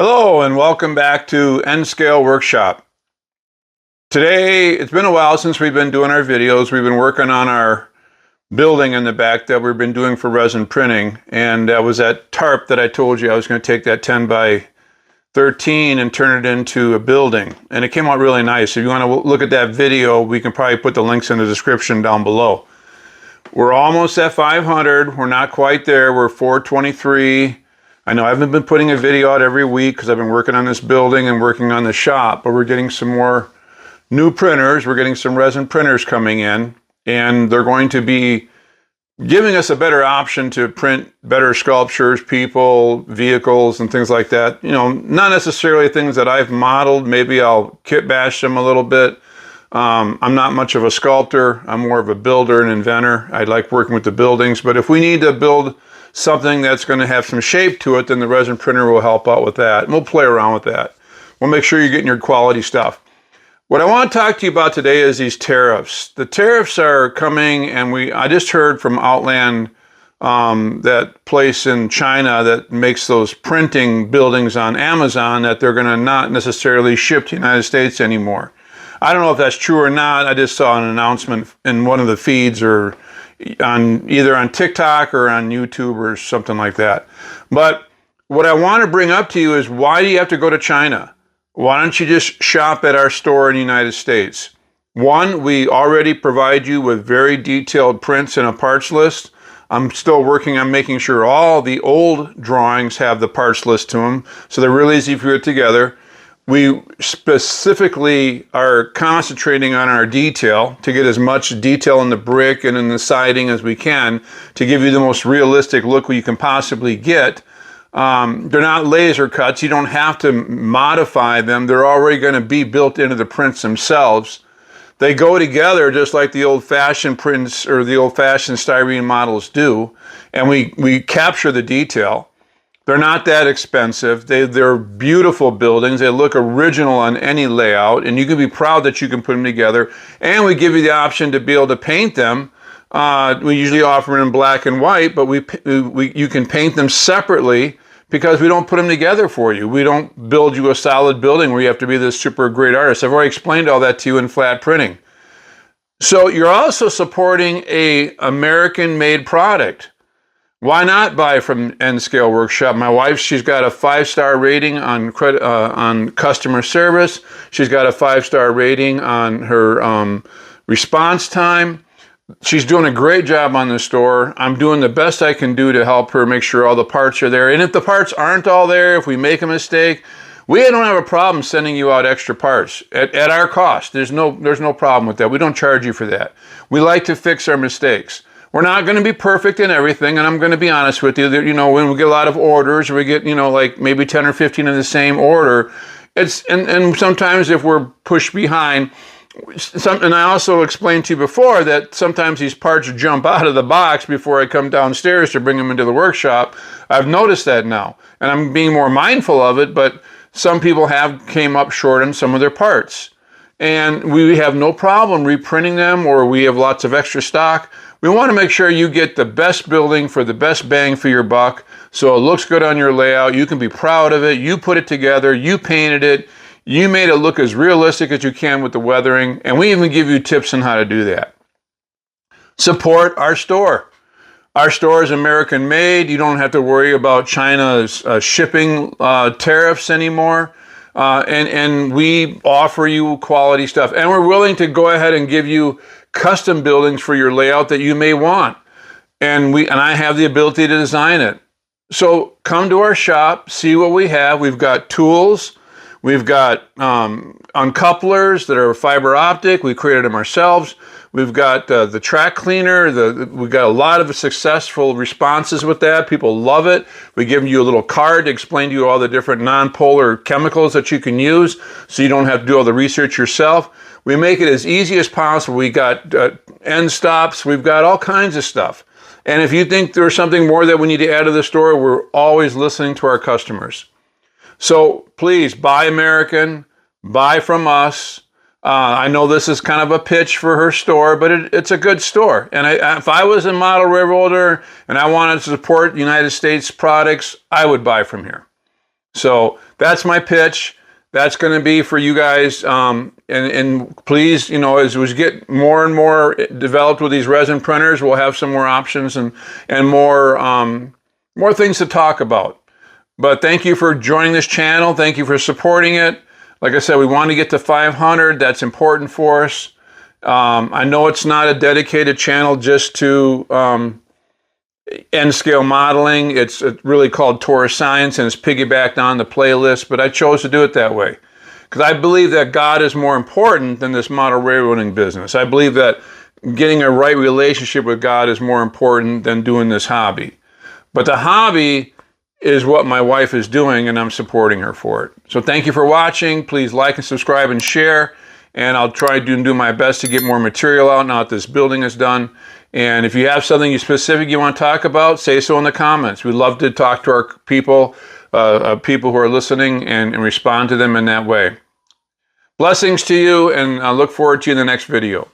Hello and welcome back to N-Scale Workshop. Today, it's been a while since we've been doing our videos. We've been working on our building in the back that we've been doing for resin printing. And that was that tarp that I told you I was going to take that 10 by 13 and turn it into a building. And it came out really nice. If you want to look at that video, we can probably put the links in the description down below. We're almost at 500. We're not quite there. We're 423. I know I haven't been putting a video out every week because I've been working on this building and working on the shop, but we're getting some more new printers. We're getting some resin printers coming in, and they're going to be giving us a better option to print better sculptures, people, vehicles, and things like that. You know, not necessarily things that I've modeled. Maybe I'll kit bash them a little bit. I'm not much of a sculptor. I'm more of a builder and inventor. I like working with the buildings, but if we need to build something that's going to have some shape to it, then the resin printer will help out with that. And we'll play around with that. We'll make sure you're getting your quality stuff. What I want to talk to you about today is these tariffs. The tariffs are coming, and I just heard from Outland, that place in China that makes those printing buildings on Amazon, that they're going to not necessarily ship to the United States anymore. I don't know if that's true or not. I just saw an announcement in one of the feeds or either on TikTok or on YouTube or something like that. But what I want to bring up to you is, why do you have to go to China? Why don't you just shop at our store in the United States? One, we already provide you with very detailed prints and a parts list. I'm still working on making sure all the old drawings have the parts list to them, so they're really easy for you to put together. We specifically are concentrating on our detail to get as much detail in the brick and in the siding as we can to give you the most realistic look you can possibly get. They're not laser cuts. You don't have to modify them. They're already going to be built into the prints themselves. They go together just like the old-fashioned prints or the old-fashioned styrene models do, and we capture the detail. They're not that expensive. They're beautiful buildings. They look original on any layout, and you can be proud that you can put them together. And we give you the option to be able to paint them. We usually offer them in black and white, but you can paint them separately because we don't put them together for you. We don't build you a solid building where you have to be this super great artist. I've already explained all that to you in flat printing. So you're also supporting an American-made product. Why not buy from N-Scale Workshop? My wife, she's got a 5-star rating on customer service. She's got a 5-star rating on her response time. She's doing a great job on the store. I'm doing the best I can do to help her make sure all the parts are there. And if the parts aren't all there, if we make a mistake, we don't have a problem sending you out extra parts at our cost. There's no problem with that. We don't charge you for that. We like to fix our mistakes. We're not going to be perfect in everything, and I'm going to be honest with you that, you know, when we get a lot of orders, or we get, you know, like maybe 10 or 15 in the same order, and sometimes if we're pushed behind, and I also explained to you before that sometimes these parts jump out of the box before I come downstairs to bring them into the workshop. I've noticed that now, and I'm being more mindful of it, but some people came up short on some of their parts. And we have no problem reprinting them, or we have lots of extra stock. We want to make sure you get the best building for the best bang for your buck, so it looks good on your layout. You can be proud of it. You put it together. You painted it. You made it look as realistic as you can with the weathering, and we even give you tips on how to do that. Support our store. Our store is American made. You don't have to worry about China's shipping tariffs anymore. And we offer you quality stuff, and we're willing to go ahead and give you custom buildings for your layout that you may want. And I have the ability to design it. So come to our shop, see what we have. We've got tools. We've got uncouplers that are fiber optic. We created them ourselves. We've got the track cleaner. We've got a lot of successful responses with that. People love it. We give you a little card to explain to you all the different non-polar chemicals that you can use, so you don't have to do all the research yourself. We make it as easy as possible. We got end stops. We've got all kinds of stuff. And if you think there's something more that we need to add to the store, we're always listening to our customers. So please buy American, buy from us. I know this is kind of a pitch for her store, but it's a good store. And if I was a model railroader and I wanted to support United States products, I would buy from here. So that's my pitch. That's going to be for you guys. And please, you know, as we get more and more developed with these resin printers, we'll have some more options and more things to talk about. But thank you for joining this channel. Thank you for supporting it. Like I said, we want to get to 500. That's important for us. I know it's not a dedicated channel just to N-scale modeling. It's really called Torus Science, and it's piggybacked on the playlist, but I chose to do it that way because I believe that God is more important than this model railroading business. I believe that getting a right relationship with God is more important than doing this hobby. But the hobby is what my wife is doing, and I'm supporting her for it. So thank you for watching. Please like and subscribe and share, and I'll try to do my best to get more material out now that this building is done. And if you have something specific you want to talk about, say so in the comments. We'd love to talk to our people, people who are listening, and respond to them in that way. Blessings to you, and I look forward to you in the next video.